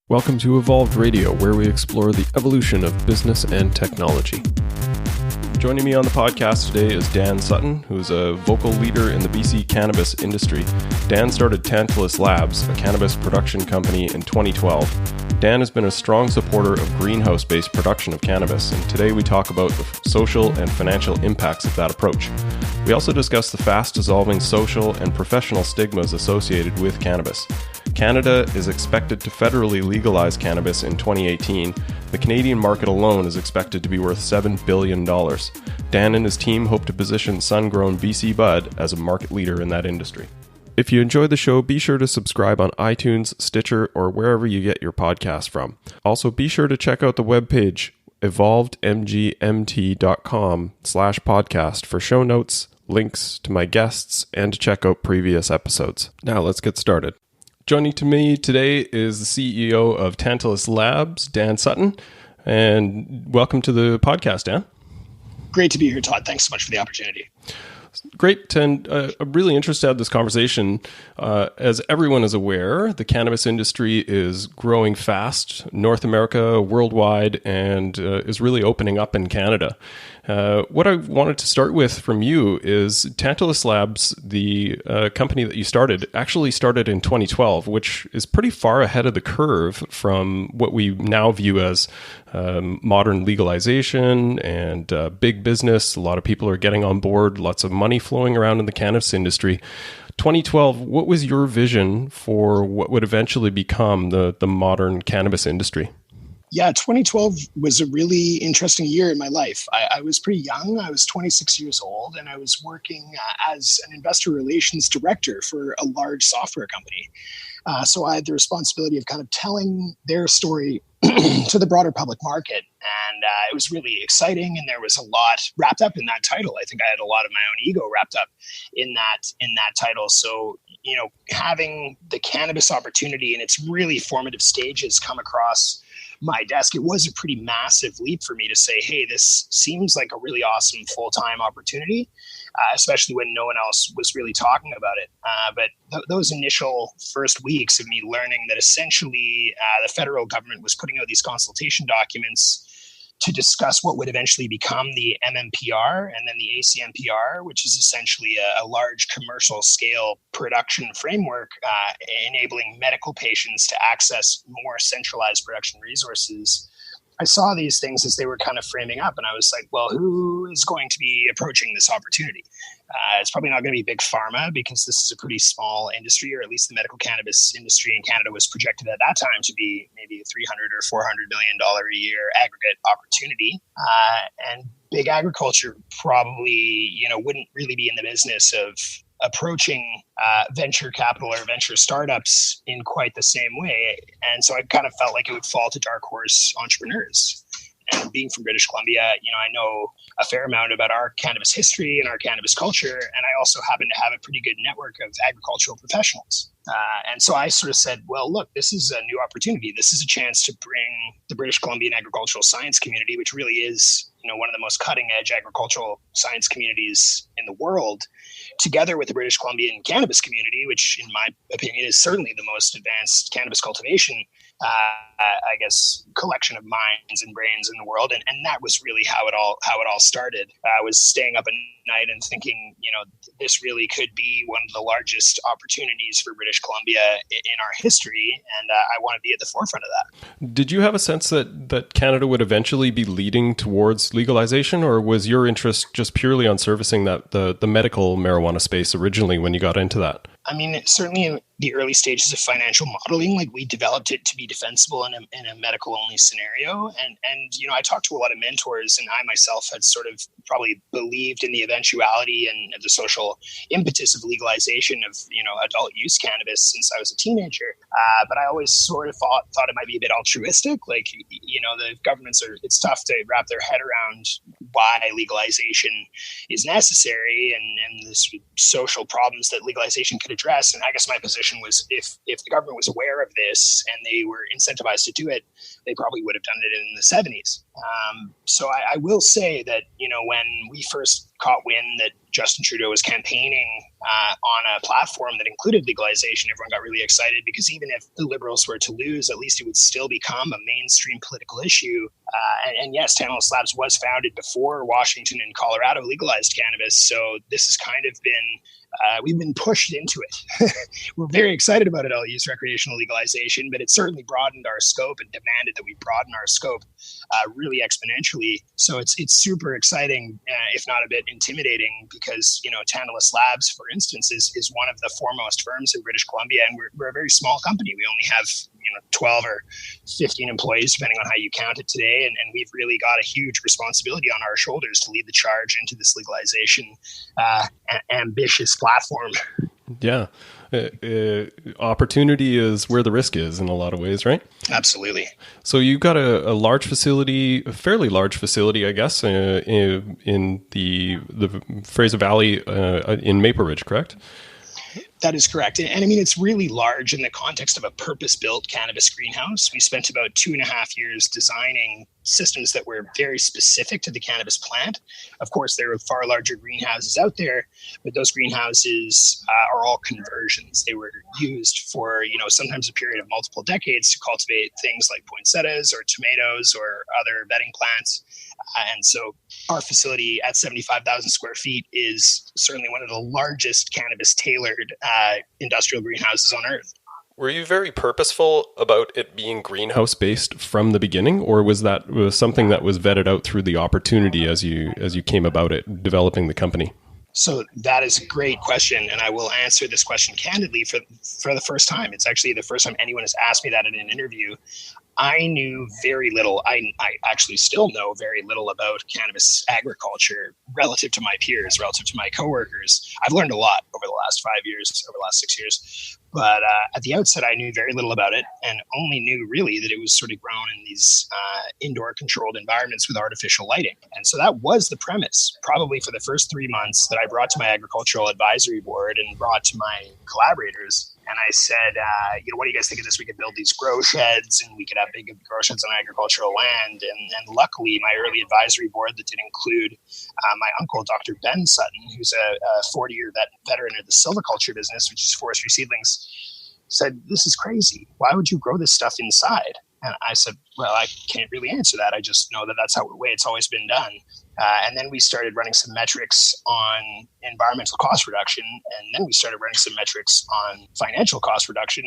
Welcome to Evolved Radio, where we explore the evolution of business and technology. Joining me on the podcast today is Dan Sutton, who's a vocal leader in the BC cannabis industry. Dan started Tantalus Labs, a cannabis production company, in 2012. Dan has been a strong supporter of greenhouse-based production of cannabis, and today we talk about the social and financial impacts of that approach. We also discuss the fast-dissolving social and professional stigmas associated with cannabis. Canada is expected to federally legalize cannabis in 2018. The Canadian market alone is expected to be worth $7 billion. Dan and his team hope to position sungrown BC bud as a market leader in that industry. If you enjoy the show, be sure to subscribe on iTunes, Stitcher, or wherever you get your podcast from. Also, be sure to check out the webpage evolvedmgmt.com/podcast for show notes, links to my guests, and to check out previous episodes. Now, let's get started. Joining to me today is the CEO of Tantalus Labs, Dan Sutton, and welcome to the podcast, Dan. Great to be here, Todd. Thanks so much for the opportunity. Great, and I'm really interested to have this conversation. As everyone is aware, the cannabis industry is growing fast, North America, worldwide, and is really opening up in Canada. What I wanted to start with from you is Tantalus Labs, the company that you started, actually started in 2012, which is pretty far ahead of the curve from what we now view as modern legalization and big business. A lot of people are getting on board, lots of money flowing around in the cannabis industry. 2012, what was your vision for what would eventually become the modern cannabis industry? Yeah, 2012 was a really interesting year in my life. I was pretty young. I was 26 years old, and I was working as an investor relations director for a large software company. So I had the responsibility of kind of telling their story to the broader public market. And it was really exciting, and there was a lot wrapped up in that title. I think I had a lot of my own ego wrapped up in that title. So, having the cannabis opportunity in its really formative stages come across my desk, it was a pretty massive leap for me to say, hey, this seems like a really awesome full-time opportunity, especially when no one else was really talking about it. But those initial first weeks of me learning that essentially the federal government was putting out these consultation documents to discuss what would eventually become the MMPR and then the ACMPR, which is essentially a large commercial scale production framework enabling medical patients to access more centralized production resources. I saw these things as they were kind of framing up, and I was like, well, who is going to be approaching this opportunity? It's probably not going to be big pharma, because this is a pretty small industry, or at least the medical cannabis industry in Canada was projected at that time to be maybe a $300 or $400 million a year aggregate opportunity. And big agriculture probably, wouldn't really be in the business of approaching venture capital or venture startups in quite the same way. And so I kind of felt like it would fall to dark horse entrepreneurs. And being from British Columbia, I know a fair amount about our cannabis history and our cannabis culture. And I also happen to have a pretty good network of agricultural professionals. And so I sort of said, well, look, this is a new opportunity. This is a chance to bring the British Columbian agricultural science community, which really is, one of the most cutting edge agricultural science communities in the world, together with the British Columbian cannabis community, which in my opinion is certainly the most advanced cannabis cultivation, collection of minds and brains in the world. And that was really how it all started. I was staying up at night and thinking, this really could be one of the largest opportunities for British Columbia in our history. And I want to be at the forefront of that. Did you have a sense that Canada would eventually be leading towards legalization, or was your interest just purely on servicing the medical marijuana space originally when you got into that? I mean, certainly in the early stages of financial modeling, we developed it to be defensible in a medical only scenario. And I talked to a lot of mentors, and I myself had sort of probably believed in the eventuality and the social impetus of legalization of, adult use cannabis since I was a teenager. But I always sort of thought it might be a bit altruistic. The governments it's tough to wrap their head around why legalization is necessary and the social problems that legalization could address. And I guess my position was if the government was aware of this and they were incentivized to do it, they probably would have done it in the 70s. So I will say that, when we first caught wind that Justin Trudeau was campaigning on a platform that included legalization, everyone got really excited, because even if the Liberals were to lose, at least it would still become a mainstream political issue. And yes, Tantalus Labs was founded before Washington and Colorado legalized cannabis. So this has kind of been, we've been pushed into it. We're very excited about adult use recreational legalization, but it certainly broadened our scope and demanded that we broaden our scope really exponentially. So it's super exciting, if not a bit intimidating, because, Tantalus Labs, for instance, is one of the foremost firms in British Columbia, and we're a very small company. We only have 12 or 15 employees, depending on how you count it today. And we've really got a huge responsibility on our shoulders to lead the charge into this legalization ambitious platform. Yeah. Opportunity is where the risk is in a lot of ways, right? Absolutely. So you've got a large facility, a fairly large facility, I guess, in the Fraser Valley in Maple Ridge, correct? That is correct. And I mean, it's really large in the context of a purpose-built cannabis greenhouse. We spent about 2.5 years designing systems that were very specific to the cannabis plant. Of course, there are far larger greenhouses out there, but those greenhouses are all conversions. They were used for, sometimes a period of multiple decades to cultivate things like poinsettias or tomatoes or other bedding plants. And so our facility at 75,000 square feet is certainly one of the largest cannabis tailored industrial greenhouses on earth. Were you very purposeful about it being greenhouse based from the beginning, or was something that was vetted out through the opportunity as you came about it, developing the company? So that is a great question, and I will answer this question candidly for the first time. It's actually the first time anyone has asked me that in an interview. I knew very little. I actually still know very little about cannabis agriculture relative to my peers, relative to my coworkers. I've learned a lot over the last 5 years, over the last 6 years. But at the outset, I knew very little about it, and only knew really that it was sort of grown in these indoor controlled environments with artificial lighting. And so that was the premise, probably for the first 3 months, that I brought to my agricultural advisory board and brought to my collaborators. And I said, what do you guys think of this? We could build these grow sheds, and we could have big grow sheds on agricultural land. And luckily, my early advisory board that did include my uncle, Dr. Ben Sutton, who's a 40-year veteran of the silviculture business, which is forestry seedlings, said, this is crazy. Why would you grow this stuff inside? And I said, well, I can't really answer that. I just know that that's the way it's always been done. And then we started running some metrics on environmental cost reduction. And then we started running some metrics on financial cost reduction.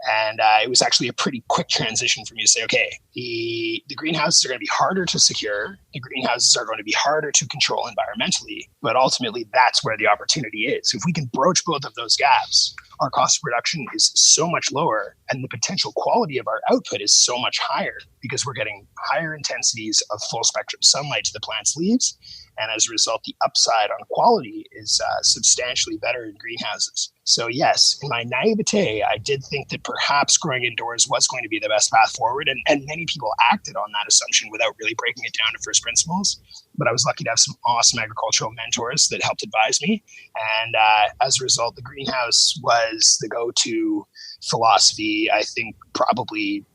And it was actually a pretty quick transition for me to say, okay, the greenhouses are going to be harder to secure. The greenhouses are going to be harder to control environmentally. But ultimately, that's where the opportunity is. If we can broach both of those gaps, our cost of production is so much lower, and the potential quality of our output is so much higher, because we're getting higher intensities of full spectrum sunlight to the plant's leaves. And as a result, the upside on quality is substantially better in greenhouses. So yes, in my naivete, I did think that perhaps growing indoors was going to be the best path forward. And many people acted on that assumption without really breaking it down to first principles. But I was lucky to have some awesome agricultural mentors that helped advise me. And as a result, the greenhouse was the go-to philosophy, I think, probably,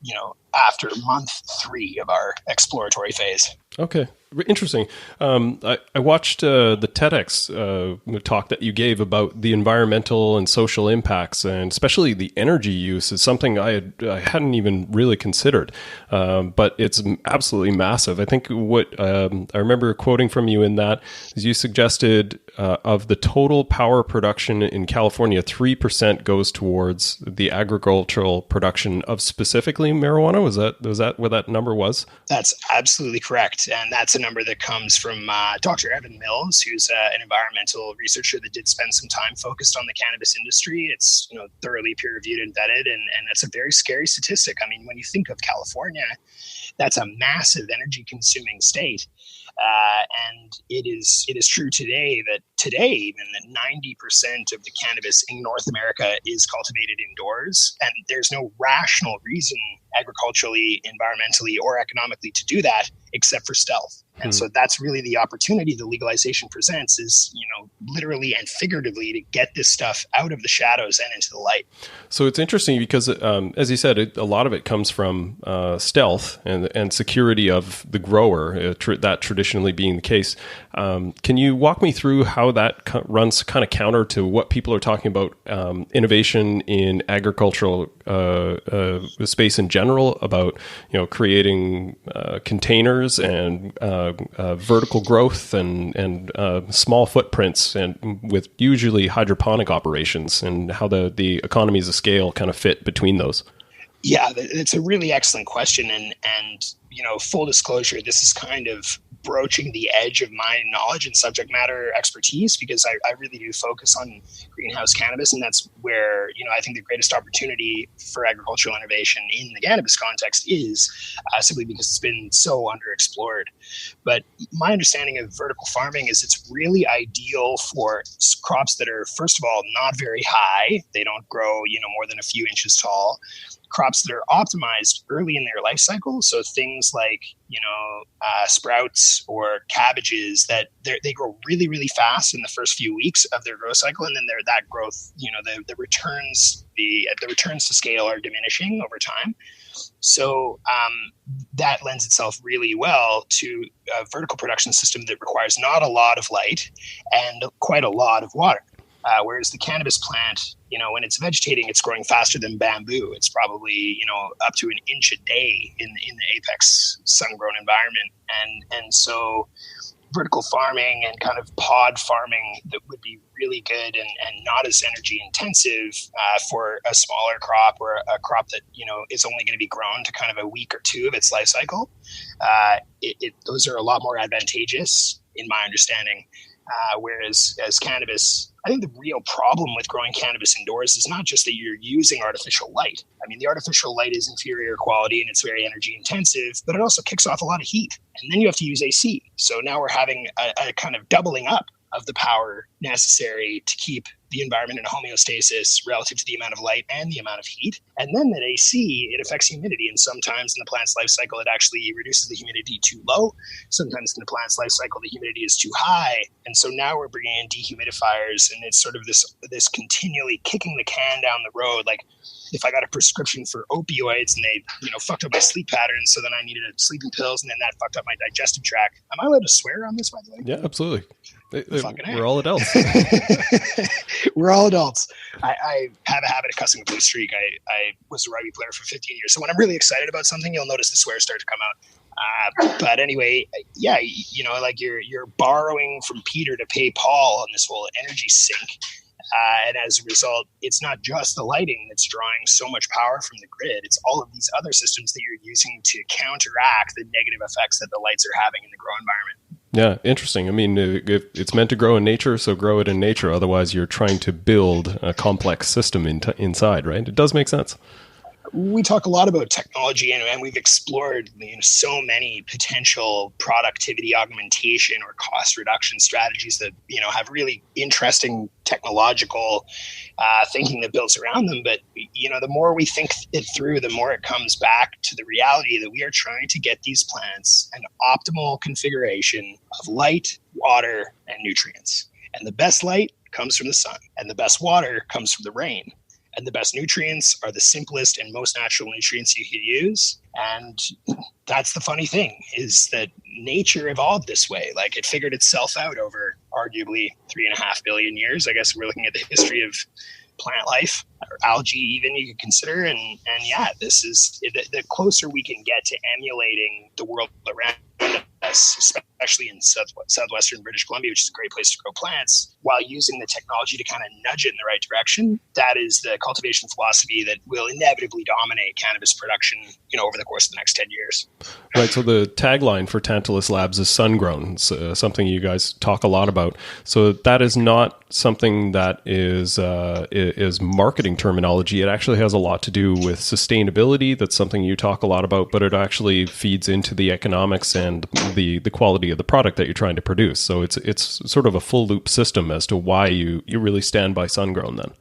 after month 3 of our exploratory phase. Okay. Interesting. I watched the TEDx talk that you gave about the environmental and social impacts, and especially the energy use is something I hadn't even really considered, but it's absolutely massive. I think what I remember quoting from you in that is you suggested of the total power production in California, 3% goes towards the agricultural production of specifically marijuana. Was that what that number was? That's absolutely correct. And that's a number that comes from Dr. Evan Mills, who's an environmental researcher that did spend some time focused on the cannabis industry. It's thoroughly peer-reviewed and vetted, and that's a very scary statistic. I mean, when you think of California, that's a massive energy-consuming state. And it is true today even that 90% of the cannabis in North America is cultivated indoors, and there's no rational reason agriculturally, environmentally, or economically to do that except for stealth. And so that's really the opportunity the legalization presents, is, literally and figuratively, to get this stuff out of the shadows and into the light. So it's interesting because, as you said, a lot of it comes from stealth and security of the grower, that traditionally being the case. Can you walk me through how that runs kind of counter to what people are talking about, innovation in agricultural space in general, about creating containers and vertical growth and small footprints, and with usually hydroponic operations, and how the economies of scale kind of fit between those? Yeah, it's a really excellent question. And full disclosure, this is kind of broaching the edge of my knowledge and subject matter expertise, because I really do focus on greenhouse cannabis. And that's where, I think the greatest opportunity for agricultural innovation in the cannabis context is, simply because it's been so underexplored. But my understanding of vertical farming is it's really ideal for crops that are, first of all, not very high. They don't grow, more than a few inches tall. Crops that are optimized early in their life cycle. So things like, sprouts or cabbages, that they grow really, really fast in the first few weeks of their growth cycle. And then that growth, the returns to scale are diminishing over time. So that lends itself really well to a vertical production system that requires not a lot of light and quite a lot of water. Whereas the cannabis plant, when it's vegetating, it's growing faster than bamboo. It's probably, up to an inch a day in the apex sun-grown environment. And so vertical farming and kind of pod farming that would be really good and not as energy intensive for a smaller crop, or a crop that, is only going to be grown to kind of a week or two of its life cycle. Those are a lot more advantageous in my understanding. Whereas as cannabis, I think the real problem with growing cannabis indoors is not just that you're using artificial light. I mean, the artificial light is inferior quality and it's very energy intensive, but it also kicks off a lot of heat. And then you have to use AC. So now we're having a kind of doubling up of the power necessary to keep the environment in homeostasis relative to the amount of light and the amount of heat. And then that AC, it affects humidity. And sometimes in the plant's life cycle, it actually reduces the humidity too low. Sometimes in the plant's life cycle, the humidity is too high. And so now we're bringing in dehumidifiers, and it's sort of this continually kicking the can down the road. Like, if I got a prescription for opioids and they, fucked up my sleep patterns, so then I needed sleeping pills, and then that fucked up my digestive tract. Am I allowed to swear on this, by the way? Yeah, absolutely. We're all adults. We're all adults. I have a habit of cussing a blue streak. I was a rugby player for 15 years. So when I'm really excited about something, you'll notice the swears start to come out. But anyway, yeah, like you're borrowing from Peter to pay Paul on this whole energy sink. And as a result, it's not just the lighting that's drawing so much power from the grid. It's all of these other systems that you're using to counteract the negative effects that the lights are having in the grow environment. Yeah, interesting. I mean, it's meant to grow in nature, so grow it in nature. Otherwise, you're trying to build a complex system inside, right? It does make sense. We talk a lot about technology, and we've explored so many potential productivity augmentation or cost reduction strategies that have really interesting technological thinking that builds around them. But the more we think it through, the more it comes back to the reality that we are trying to get these plants an optimal configuration of light, water, and nutrients. And the best light comes from the sun, and the best water comes from the rain. And the best nutrients are the simplest and most natural nutrients you can use. And that's the funny thing, is that nature evolved this way. Like, it figured itself out over arguably 3.5 billion years. I guess we're looking at the history of plant life, or algae even, you could consider. And yeah, this is the closer we can get to emulating the world around us, especially in southwestern British Columbia, which is a great place to grow plants, while using the technology to kind of nudge it in the right direction. That is the cultivation philosophy that will inevitably dominate cannabis production, over the course of the next 10 years. Right. So the tagline for Tantalus Labs is sungrown. It's something you guys talk a lot about. So that is not something that is marketing terminology. It actually has a lot to do with sustainability. That's something you talk a lot about, but it actually feeds into the economics and the quality of the product that you're trying to produce. So it's sort of a full loop system as to why you really stand by sungrown then.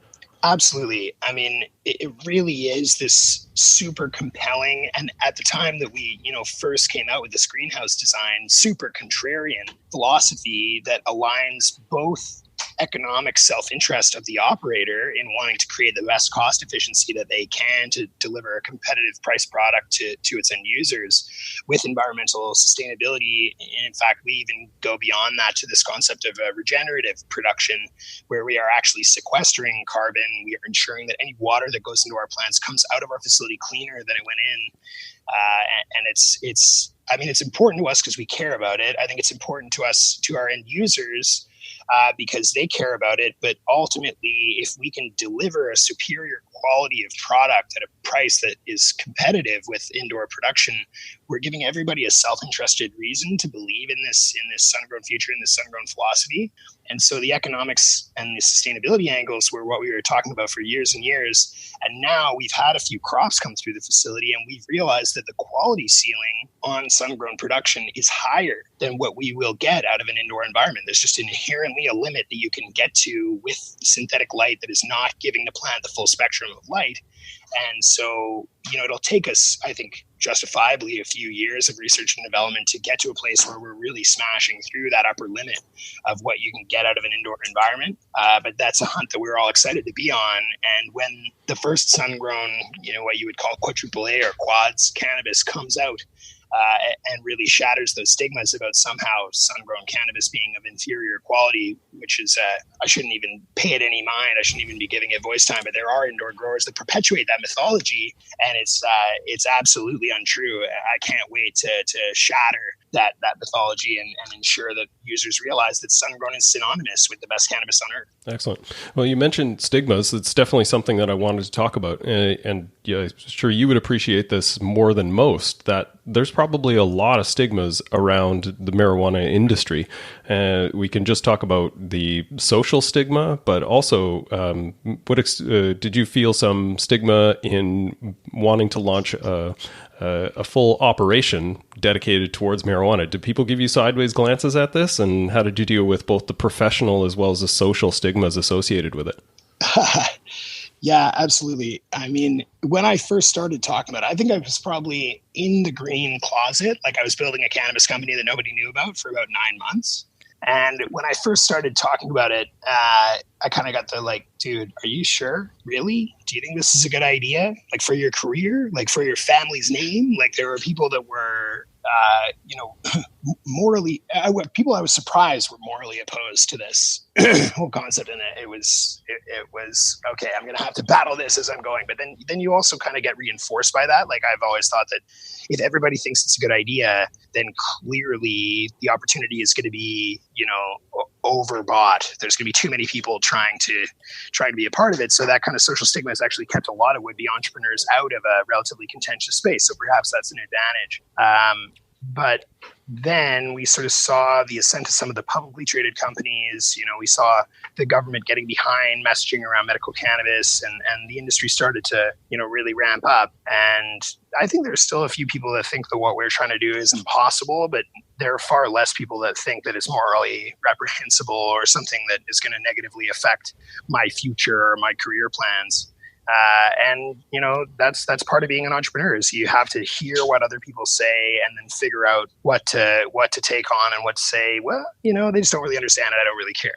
Absolutely. I mean, it really is this super compelling, and at the time that we, first came out with this greenhouse design, super contrarian philosophy that aligns both economic self-interest of the operator in wanting to create the best cost efficiency that they can to deliver a competitive price product to its end users with environmental sustainability. And in fact, we even go beyond that to this concept of regenerative production, where we are actually sequestering carbon. We are ensuring that any water that goes into our plants comes out of our facility cleaner than it went in. And it's important to us because we care about it. I think it's important to us, to our end users, because they care about it. But ultimately, if we can deliver a superior quality of product at a price that is competitive with indoor production, we're giving everybody a self-interested reason to believe in this sun-grown future, in this sun-grown philosophy. And so the economics and the sustainability angles were what we were talking about for years and years. And now we've had a few crops come through the facility, and we've realized that the quality ceiling on sun-grown production is higher than what we will get out of an indoor environment. There's just inherently a limit that you can get to with synthetic light that is not giving the plant the full spectrum of light. And so, it'll take us, I think, justifiably a few years of research and development to get to a place where we're really smashing through that upper limit of what you can get out of an indoor environment. But that's a hunt that we're all excited to be on. And when the first sun-grown, what you would call quadruple A or quads cannabis comes out, and really shatters those stigmas about somehow sun-grown cannabis being of inferior quality, which is, I shouldn't even pay it any mind. I shouldn't even be giving it voice time, but there are indoor growers that perpetuate that mythology, and it's absolutely untrue. I can't wait to shatter that mythology and ensure that users realize that sun-grown is synonymous with the best cannabis on earth. Excellent. Well, you mentioned stigmas. It's definitely something that I wanted to talk about. And I'm sure you would appreciate this more than most, that there's probably a lot of stigmas around the marijuana industry. We can just talk about the social stigma, but also did you feel some stigma in wanting to launch a full operation dedicated towards marijuana? Did people give you sideways glances at this? And how did you deal with both the professional as well as the social stigmas associated with it? Yeah, absolutely. I mean, when I first started talking about it, I think I was probably in the green closet. Like I was building a cannabis company that nobody knew about for about 9 months. And when I first started talking about it, I kind of got the dude, are you sure? Really? Do you think this is a good idea? Like for your career, like for your family's name? Like there were people that were, morally, people I was surprised were morally opposed to this whole concept. And it was okay, I'm going to have to battle this as I'm going. But then you also kind of get reinforced by that. Like I've always thought that if everybody thinks it's a good idea, then clearly the opportunity is going to be, overbought. There's going to be too many people trying to be a part of it. So that kind of social stigma has actually kept a lot of would-be entrepreneurs out of a relatively contentious space. So perhaps that's an advantage. But then we sort of saw the ascent of some of the publicly traded companies. We saw the government getting behind messaging around medical cannabis, and the industry started to, really ramp up. And I think there's still a few people that think that what we're trying to do is impossible, but there are far less people that think that it's morally reprehensible or something that is going to negatively affect my future or my career plans. And that's part of being an entrepreneur is you have to hear what other people say and then figure out what to take on and what to say. Well, they just don't really understand it. I don't really care.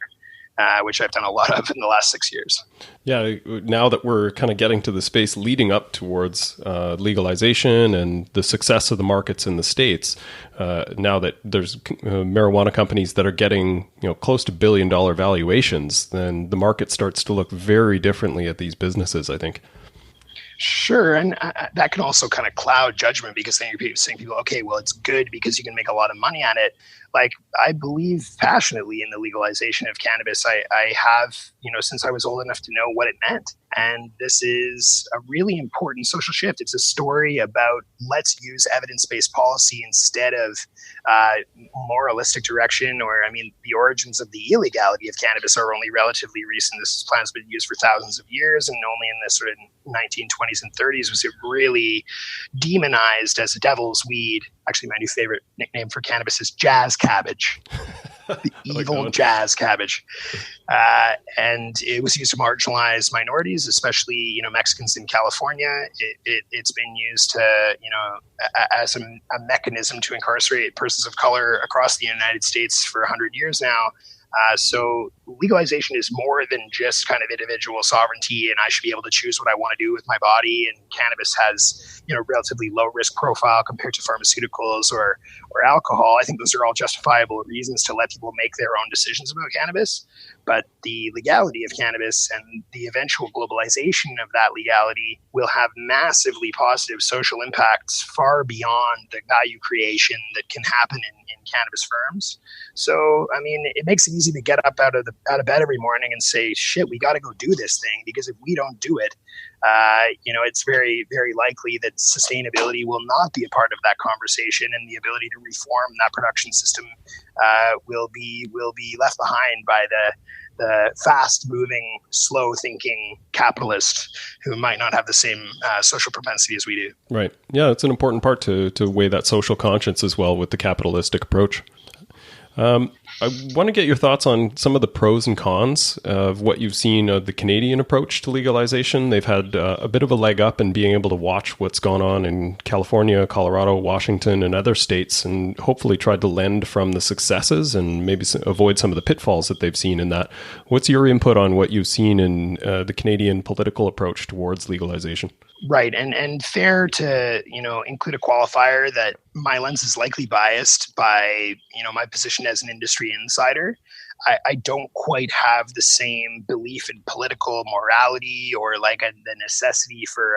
Which I've done a lot of in the last 6 years. Yeah, now that we're kind of getting to the space leading up towards legalization and the success of the markets in the States, now that there's marijuana companies that are getting close to $1 billion valuations, then the market starts to look very differently at these businesses, I think. Sure. And that can also kind of cloud judgment because then you're saying people, okay, well, it's good because you can make a lot of money on it. Like I believe passionately in the legalization of cannabis. I have, since I was old enough to know what it meant. And this is a really important social shift. It's a story about let's use evidence-based policy instead of moralistic direction. The origins of the illegality of cannabis are only relatively recent. This plant has been used for thousands of years, and only in the sort of 1920s and 30s was it really demonized as a devil's weed. Actually, my new favorite nickname for cannabis is jazz cabbage. the like evil jazz cabbage. And it was used to marginalize minorities, especially, Mexicans in California. It's been used to, as a mechanism to incarcerate persons of color across the United States for 100 years now. So legalization is more than just kind of individual sovereignty, and I should be able to choose what I want to do with my body. And cannabis has, relatively low risk profile compared to pharmaceuticals or alcohol. I think those are all justifiable reasons to let people make their own decisions about cannabis. But the legality of cannabis and the eventual globalization of that legality will have massively positive social impacts far beyond the value creation that can happen in cannabis firms. So, I mean, it makes it easy to get up out of bed every morning and say, shit, we got to go do this thing, because if we don't do it, it's very, very likely that sustainability will not be a part of that conversation, and the ability to reform that production system will be left behind by the fast-moving, slow-thinking capitalist who might not have the same social propensity as we do. Right. Yeah, it's an important part to weigh that social conscience as well with the capitalistic approach. I want to get your thoughts on some of the pros and cons of what you've seen of the Canadian approach to legalization. They've had a bit of a leg up in being able to watch what's gone on in California, Colorado, Washington, and other states, and hopefully tried to lend from the successes and maybe avoid some of the pitfalls that they've seen in that. What's your input on what you've seen in the Canadian political approach towards legalization? Right. And fair to, include a qualifier that my lens is likely biased by, my position as an industry insider. I don't quite have the same belief in political morality or the necessity for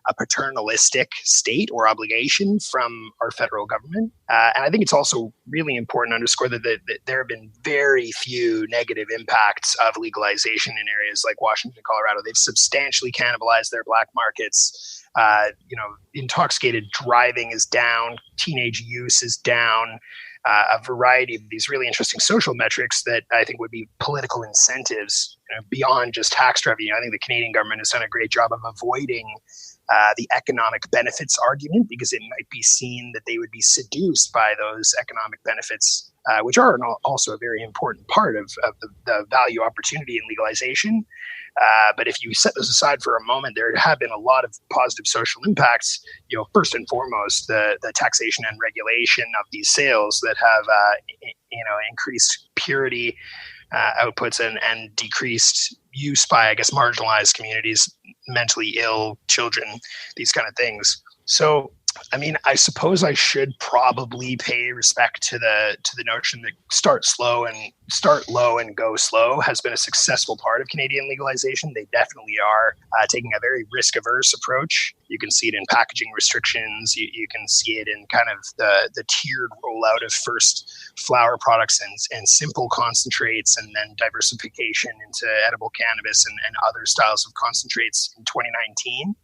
a paternalistic state or obligation from our federal government. And I think it's also really important to underscore that there have been very few negative impacts of legalization in areas like Washington and Colorado. They've substantially cannibalized their black markets. Intoxicated driving is down, teenage use is down. A variety of these really interesting social metrics that I think would be political incentives beyond just tax revenue. I think the Canadian government has done a great job of avoiding the economic benefits argument, because it might be seen that they would be seduced by those economic benefits, which are also a very important part of the value opportunity in legalization. But if you set those aside for a moment, there have been a lot of positive social impacts. First and foremost, the taxation and regulation of these sales that have increased purity outputs and decreased use by, I guess, marginalized communities, mentally ill children, these kind of things. So, I mean, I suppose I should probably pay respect to the notion that start low and go slow has been a successful part of Canadian legalization. They definitely are taking a very risk-averse approach. You can see it in packaging restrictions. You can see it in kind of the tiered rollout of first flower products and simple concentrates, and then diversification into edible cannabis and other styles of concentrates in 2019.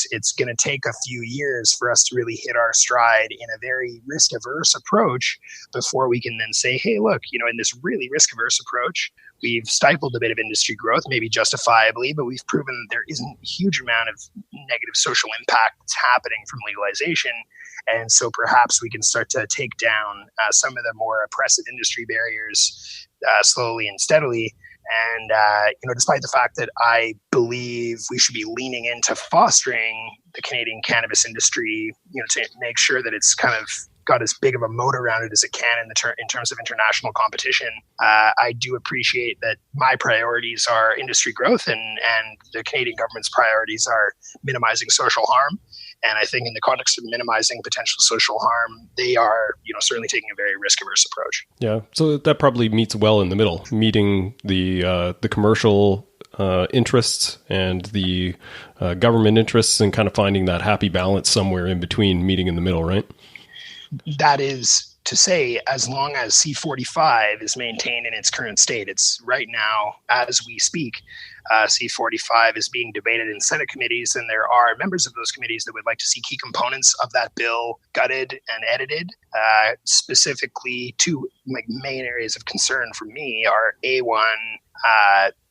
It's going to take a few years for us to really hit our stride in a very risk-averse approach before we can then say, hey, look, in this really risk-averse approach, we've stifled a bit of industry growth, maybe justifiably, but we've proven that there isn't a huge amount of negative social impact that's happening from legalization. And so perhaps we can start to take down some of the more oppressive industry barriers slowly and steadily. And, despite the fact that I believe we should be leaning into fostering the Canadian cannabis industry, to make sure that it's kind of got as big of a moat around it as it can in terms of international competition, I do appreciate that my priorities are industry growth and the Canadian government's priorities are minimizing social harm. And I think in the context of minimizing potential social harm, they are, certainly taking a very risk-averse approach. Yeah, so that probably meets well in the middle, meeting the commercial interests and the government interests, and kind of finding that happy balance somewhere in between, meeting in the middle, right? That is to say, as long as C45 is maintained in its current state. It's right now, as we speak, C45 is being debated in Senate committees, and there are members of those committees that would like to see key components of that bill gutted and edited. Specifically, two main areas of concern for me are A1,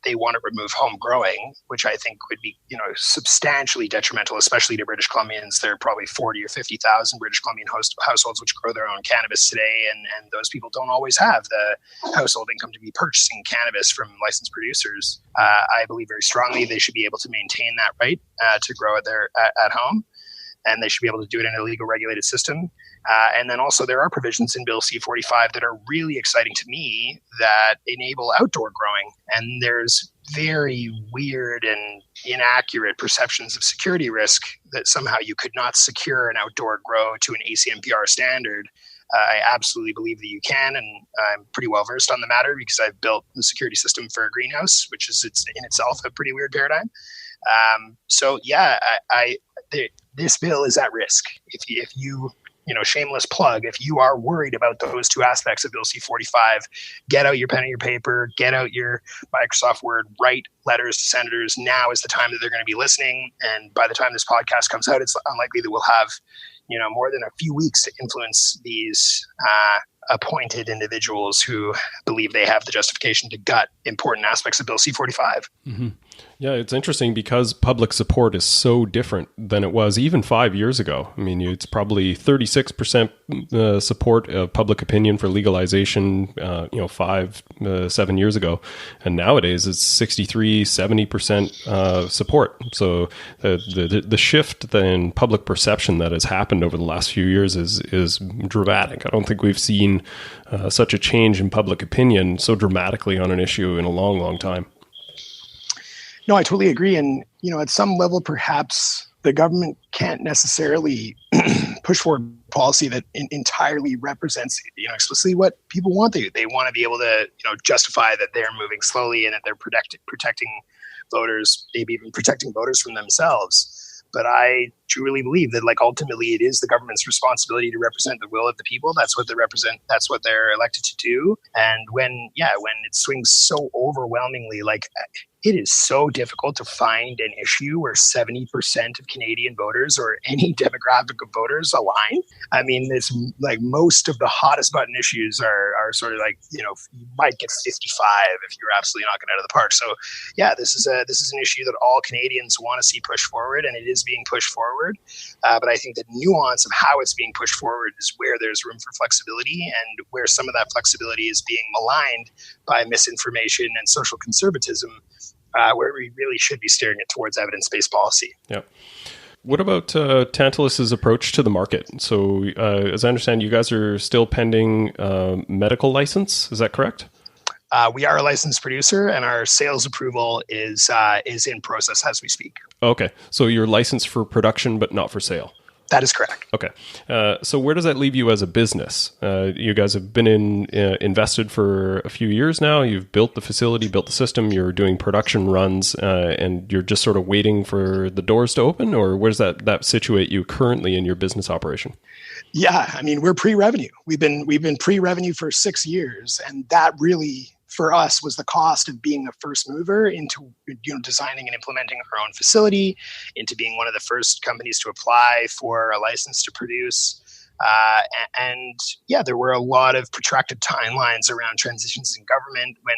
they want to remove home growing, which I think would be, substantially detrimental, especially to British Columbians. There are probably 40 or 50,000 British Columbian households which grow their own cannabis today, and those people don't always have the household income to be purchasing cannabis from licensed producers. I believe very strongly they should be able to maintain that right to grow it there at home, and they should be able to do it in a legal regulated system. And then also there are provisions in Bill C-45 that are really exciting to me that enable outdoor growing. And there's very weird and inaccurate perceptions of security risk that somehow you could not secure an outdoor grow to an ACMPR standard. I absolutely believe that you can, and I'm pretty well versed on the matter because I've built the security system for a greenhouse, which is in itself a pretty weird paradigm. This bill is at risk. If you shameless plug, if you are worried about those two aspects of Bill C-45, get out your pen and your paper, get out your Microsoft Word, write letters to senators. Now is the time that they're going to be listening. And by the time this podcast comes out, it's unlikely that we'll have, more than a few weeks to influence these appointed individuals who believe they have the justification to gut important aspects of Bill C-45. Mm-hmm. Yeah, it's interesting because public support is so different than it was even 5 years ago. I mean, it's probably 36% support of public opinion for legalization, 7 years ago. And nowadays it's 63-70% support. So the shift in public perception that has happened over the last few years is dramatic. I don't think we've seen such a change in public opinion so dramatically on an issue in a long, long time. No, I totally agree. And, at some level, perhaps the government can't necessarily push forward policy that entirely represents, explicitly what people want. They want to be able to, justify that they're moving slowly and that they're protecting voters, maybe even protecting voters from themselves. But I truly believe that, ultimately it is the government's responsibility to represent the will of the people. That's what they represent. That's what they're elected to do. And when it swings so overwhelmingly, it is so difficult to find an issue where 70% of Canadian voters or any demographic of voters align. I mean, it's most of the hottest button issues are sort of you might get 55 if you're absolutely knocking it out of the park. So yeah, this is an issue that all Canadians want to see pushed forward, and it is being pushed forward. But I think the nuance of how it's being pushed forward is where there's room for flexibility, and where some of that flexibility is being maligned by misinformation and social conservatism, where we really should be steering it towards evidence-based policy. Yeah. What about Tantalus's approach to the market? So as I understand, you guys are still pending medical license. Is that correct? We are a licensed producer, and our sales approval is in process as we speak. Okay. So you're licensed for production, but not for sale. That is correct. Okay. So where does that leave you as a business? You guys have been invested for a few years now. You've built the facility, built the system. You're doing production runs, and you're just sort of waiting for the doors to open? Or where does that situate you currently in your business operation? Yeah, I mean, we're pre-revenue. We've been pre-revenue for 6 years, and that really, for us, was the cost of being a first mover into designing and implementing our own facility, into being one of the first companies to apply for a license to produce. And there were a lot of protracted timelines around transitions in government. When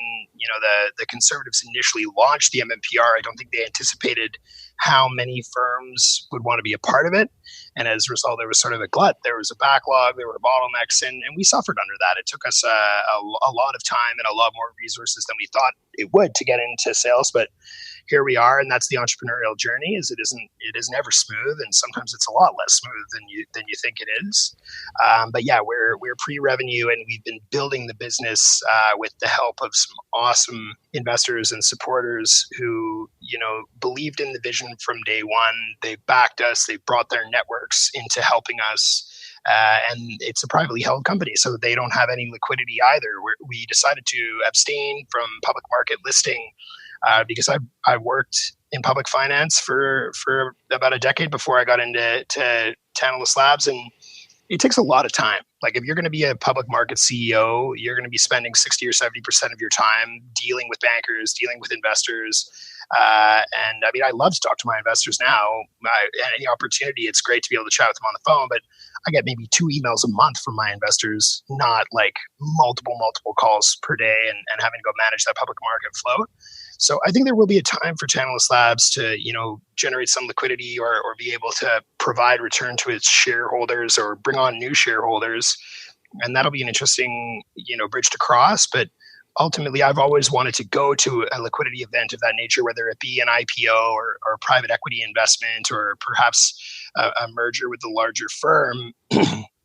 the Conservatives initially launched the MMPR, I don't think they anticipated how many firms would want to be a part of it. And as a result, there was sort of a glut. There was a backlog, there were bottlenecks, and we suffered under that. It took us a lot of time and a lot more resources than we thought it would to get into sales. But here we are, and that's the entrepreneurial journey. It isn't ever smooth, and sometimes it's a lot less smooth than you think it is. But yeah, we're pre-revenue, and we've been building the business with the help of some awesome investors and supporters who believed in the vision from day one. They backed us. They brought their networks into helping us. And it's a privately held company, so they don't have any liquidity either. We decided to abstain from public market listing because I worked in public finance for about a decade before I got into Tantalus Labs, and it takes a lot of time. If you're going to be a public market CEO, you're going to be spending 60 or 70% of your time dealing with bankers, dealing with investors, And I mean, I love to talk to my investors now. Any opportunity, it's great to be able to chat with them on the phone, but I get maybe 2 emails a month from my investors, not like multiple calls per day and having to go manage that public market flow. So I think there will be a time for Tantalus Labs to, generate some liquidity or be able to provide return to its shareholders or bring on new shareholders. And that'll be an interesting, bridge to cross. But ultimately, I've always wanted to go to a liquidity event of that nature, whether it be an IPO or private equity investment or perhaps a merger with a larger firm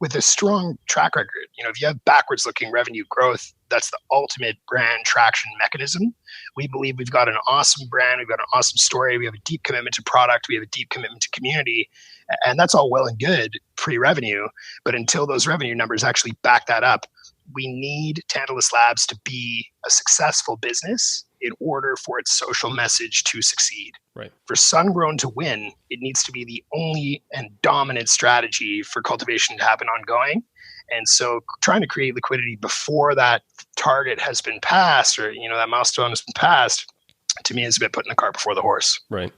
with a strong track record. If you have backwards looking revenue growth, that's the ultimate brand traction mechanism. We believe we've got an awesome brand. We've got an awesome story. We have a deep commitment to product. We have a deep commitment to community. And that's all well and good pre-revenue. But until those revenue numbers actually back that up, we need Tantalus Labs to be a successful business in order for its social message to succeed. Right. For sungrown to win, it needs to be the only and dominant strategy for cultivation to happen ongoing. And so trying to create liquidity before that target has been passed or, that milestone has been passed, to me is a bit putting the cart before the horse. Right.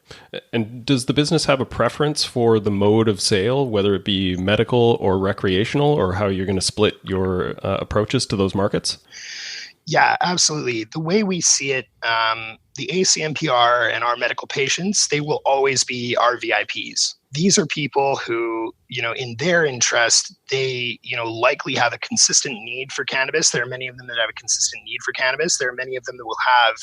And does the business have a preference for the mode of sale, whether it be medical or recreational, or how you're going to split your approaches to those markets? Yeah, absolutely. The way we see it, the ACMPR and our medical patients, they will always be our VIPs. These are people who, in their interest, they, likely have a consistent need for cannabis. There are many of them that have a consistent need for cannabis. There are many of them that will have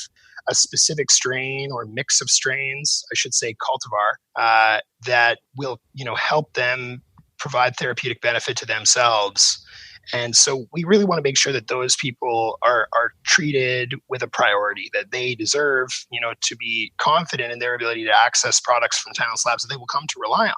a specific strain or mix of strains, I should say cultivar, that will, help them provide therapeutic benefit to themselves. And so we really want to make sure that those people are treated with a priority, that they deserve, to be confident in their ability to access products from Tantalus Labs that they will come to rely on.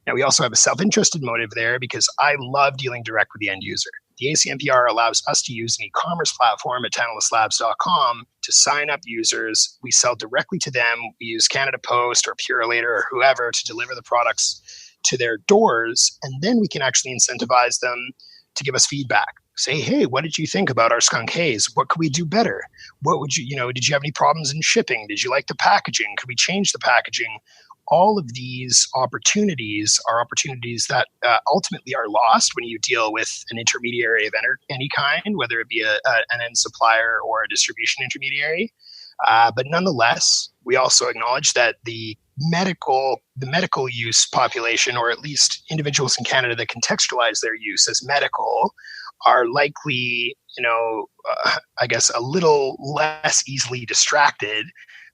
Now, we also have a self-interested motive there because I love dealing direct with the end user. The ACMPR allows us to use an e-commerce platform at tantaluslabs.com to sign up users. We sell directly to them. We use Canada Post or Purolator or whoever to deliver the products to their doors. And then we can actually incentivize them to give us feedback. Say, hey, what did you think about our skunk haze? What could we do better? What would you, did you have any problems in shipping? Did you like the packaging? Could we change the packaging? All of these opportunities are opportunities that ultimately are lost when you deal with an intermediary of any kind, whether it be an end supplier or a distribution intermediary. But nonetheless, we also acknowledge that the medical use population, or at least individuals in Canada that contextualize their use as medical, are likely, I guess, a little less easily distracted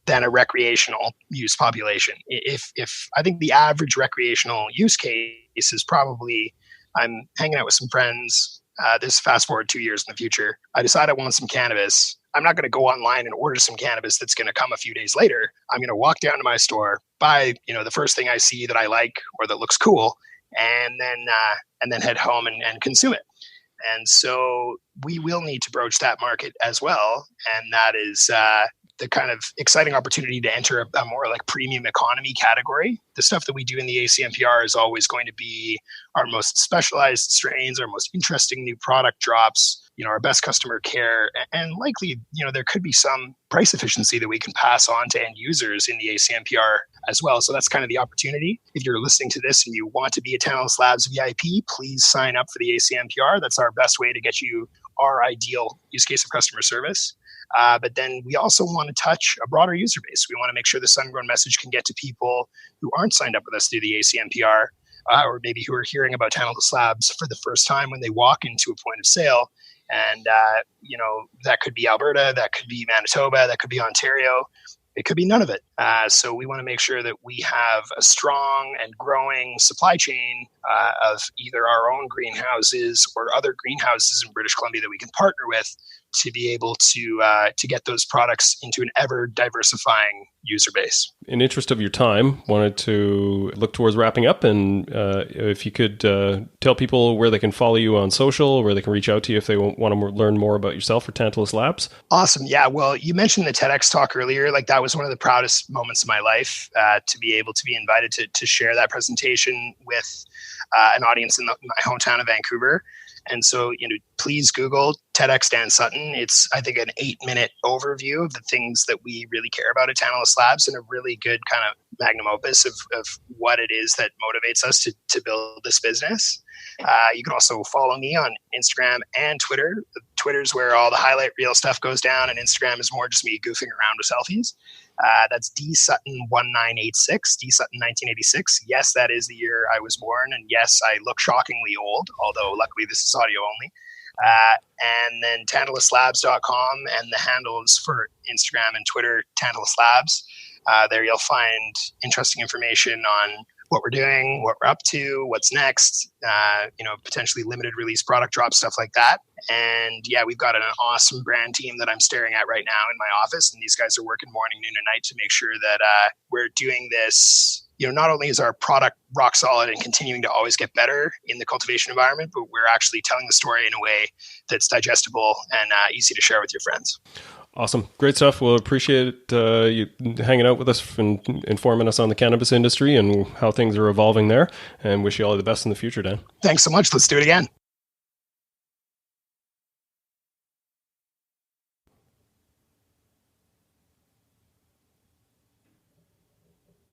than a recreational use population. If I think the average recreational use case is probably, I'm hanging out with some friends, this fast forward 2 years in the future, I decide I want some cannabis. I'm not going to go online and order some cannabis that's going to come a few days later. I'm going to walk down to my store, buy, the first thing I see that I like or that looks cool, and then head home and consume it. And so we will need to broach that market as well. And that is the kind of exciting opportunity to enter a more like premium economy category. The stuff that we do in the ACMPR is always going to be our most specialized strains, our most interesting new product drops, our best customer care, and likely, there could be some price efficiency that we can pass on to end users in the ACMPR as well. So that's kind of the opportunity. If you're listening to this and you want to be a Tantalus Labs VIP, please sign up for the ACMPR. That's our best way to get you our ideal use case of customer service. But then we also want to touch a broader user base. We want to make sure the sungrown message can get to people who aren't signed up with us through the ACMPR, or maybe who are hearing about Tantalus Labs for the first time when they walk into a point of sale. And, that could be Alberta, that could be Manitoba, that could be Ontario. It could be none of it. So we want to make sure that we have a strong and growing supply chain of either our own greenhouses or other greenhouses in British Columbia that we can partner with to be able to get those products into an ever diversifying user base. In interest of your time, wanted to look towards wrapping up, and if you could tell people where they can follow you on social, where they can reach out to you if they want to learn more about yourself or Tantalus Labs. Awesome. Yeah. Well, you mentioned the TEDx talk earlier. Like that was one of the proudest moments of my life, to be able to be invited to share that presentation with an audience in my hometown of Vancouver. And so, please Google TEDx Dan Sutton. It's, I think, an 8-minute overview of the things that we really care about at Tantalus Labs, and a really good kind of magnum opus of what it is that motivates us to build this business. You can also follow me on Instagram and Twitter. Twitter's where all the highlight reel stuff goes down, and Instagram is more just me goofing around with selfies. That's dsutton1986, dsutton 1986. Yes, that is the year I was born, and yes, I look shockingly old, although luckily this is audio only. And then tantaluslabs.com, and the handles for Instagram and Twitter, Tantalus Labs. There you'll find interesting information on what we're doing, what we're up to, what's next, potentially limited release product drops, stuff like that. And yeah, we've got an awesome brand team that I'm staring at right now in my office. And these guys are working morning, noon, and night to make sure that we're doing this. Not only is our product rock solid and continuing to always get better in the cultivation environment, but we're actually telling the story in a way that's digestible and easy to share with your friends. Awesome. Great stuff. We'll appreciate you hanging out with us and informing us on the cannabis industry and how things are evolving there, and wish you all the best in the future, Dan. Thanks so much. Let's do it again.